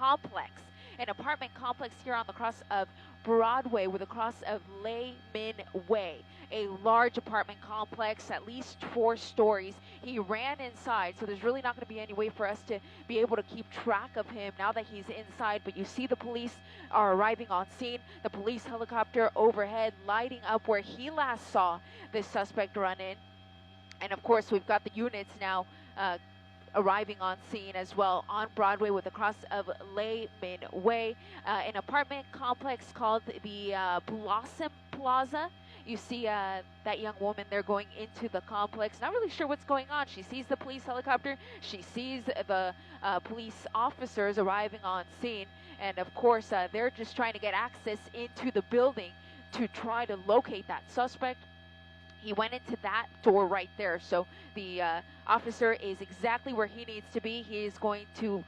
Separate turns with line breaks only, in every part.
complex, an apartment complex here on the cross of Broadway with a cross of Lei Min Way, a large apartment complex, at least 4 stories. He ran inside, so there's really not going to be any way for us to be able to keep track of him now that he's inside. But you see the police are arriving on scene, the police helicopter overhead lighting up where he last saw this suspect run in. And of course, we've got the units now arriving on scene as well on Broadway with the cross of Lei Min Way, an apartment complex called the Blossom Plaza. You see that young woman there going into the complex, not really sure what's going on. She sees the police helicopter, she sees the police officers arriving on scene, and of course they're just trying to get access into the building to try to locate that suspect. He went into that door right there. So the officer is exactly where he needs to be. He is going to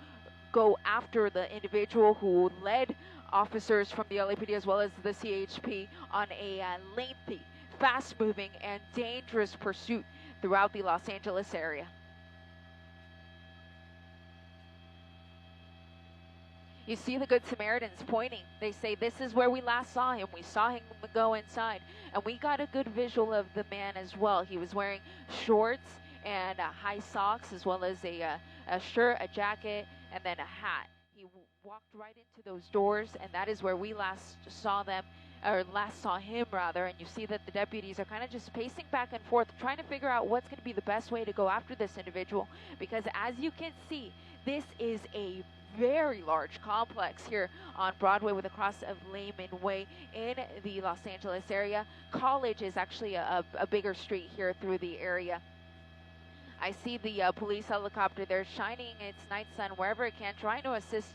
go after the individual who led officers from the LAPD as well as the CHP on a lengthy, fast-moving, and dangerous pursuit throughout the Los Angeles area. You see the Good Samaritans pointing. They say, this is where we last saw him. We saw him go inside. And we got a good visual of the man as well. He was wearing shorts and high socks, as well as a shirt, a jacket, and then a hat. He walked right into those doors, and that is where we last saw them, or last saw him rather. And you see that the deputies are kind of just pacing back and forth, trying to figure out what's going to be the best way to go after this individual. Because as you can see, this is a very large complex here on Broadway with a cross of Lei Min Way in the Los Angeles area. College is actually a bigger street here through the area. I see the police helicopter there shining its night sun wherever it can, trying to assist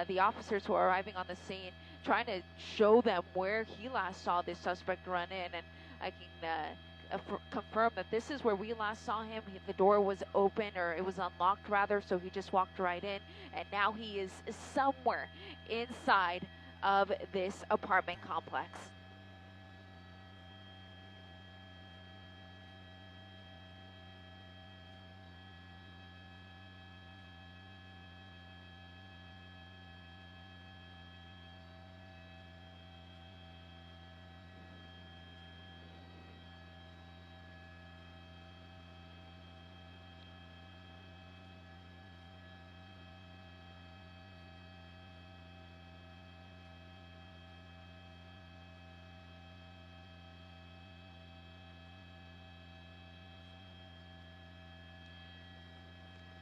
the officers who are arriving on the scene, trying to show them where he last saw this suspect run in. And I can confirm that this is where we last saw him. The door was open, or it was unlocked rather, so he just walked right in, and now he is somewhere inside of this apartment complex.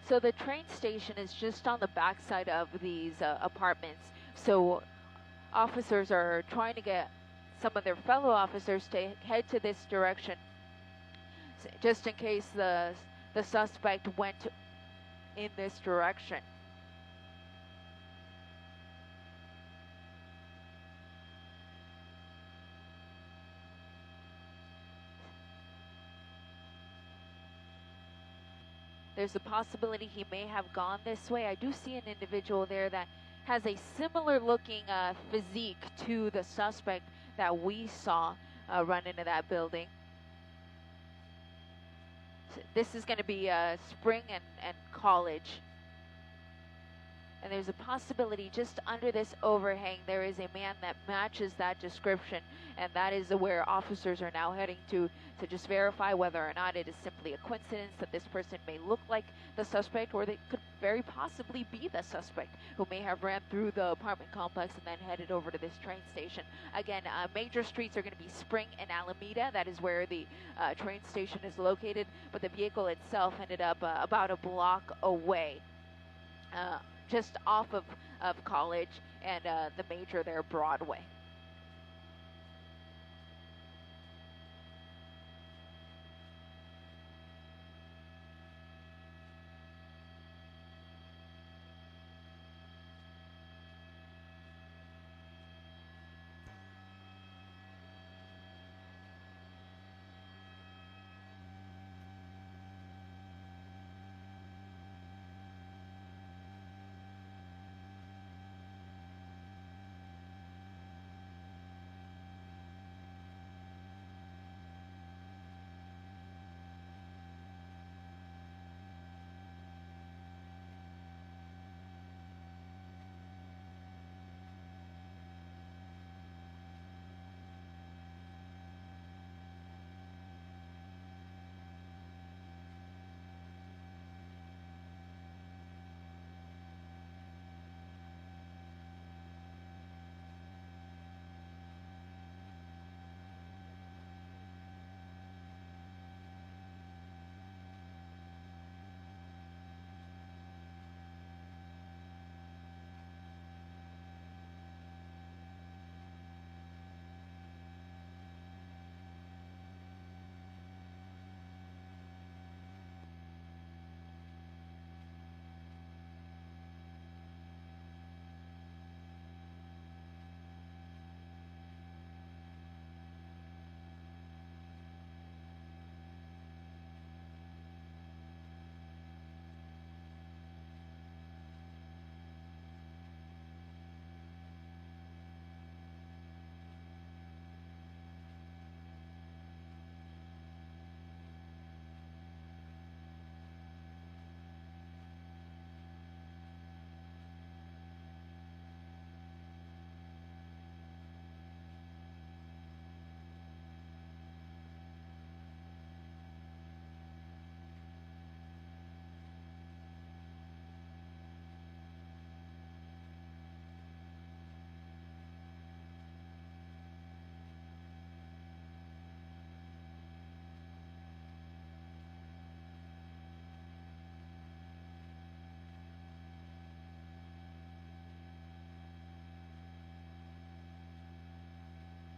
So the train station is just on the backside of these apartments. So officers are trying to get some of their fellow officers to head to this direction, just in case the suspect went in this direction. There's a possibility he may have gone this way. I do see an individual there that has a similar looking physique to the suspect that we saw run into that building. So this is going to be Spring and College. And there's a possibility just under this overhang there is a man that matches that description, and that is where officers are now heading to just verify whether or not it is simply a coincidence that this person may look like the suspect, or they could very possibly be the suspect who may have ran through the apartment complex and then headed over to this train station. Again, major streets are going to be Spring and Alameda. That is where the train station is located, but the vehicle itself ended up about a block away. Just off of College and the major there, Broadway.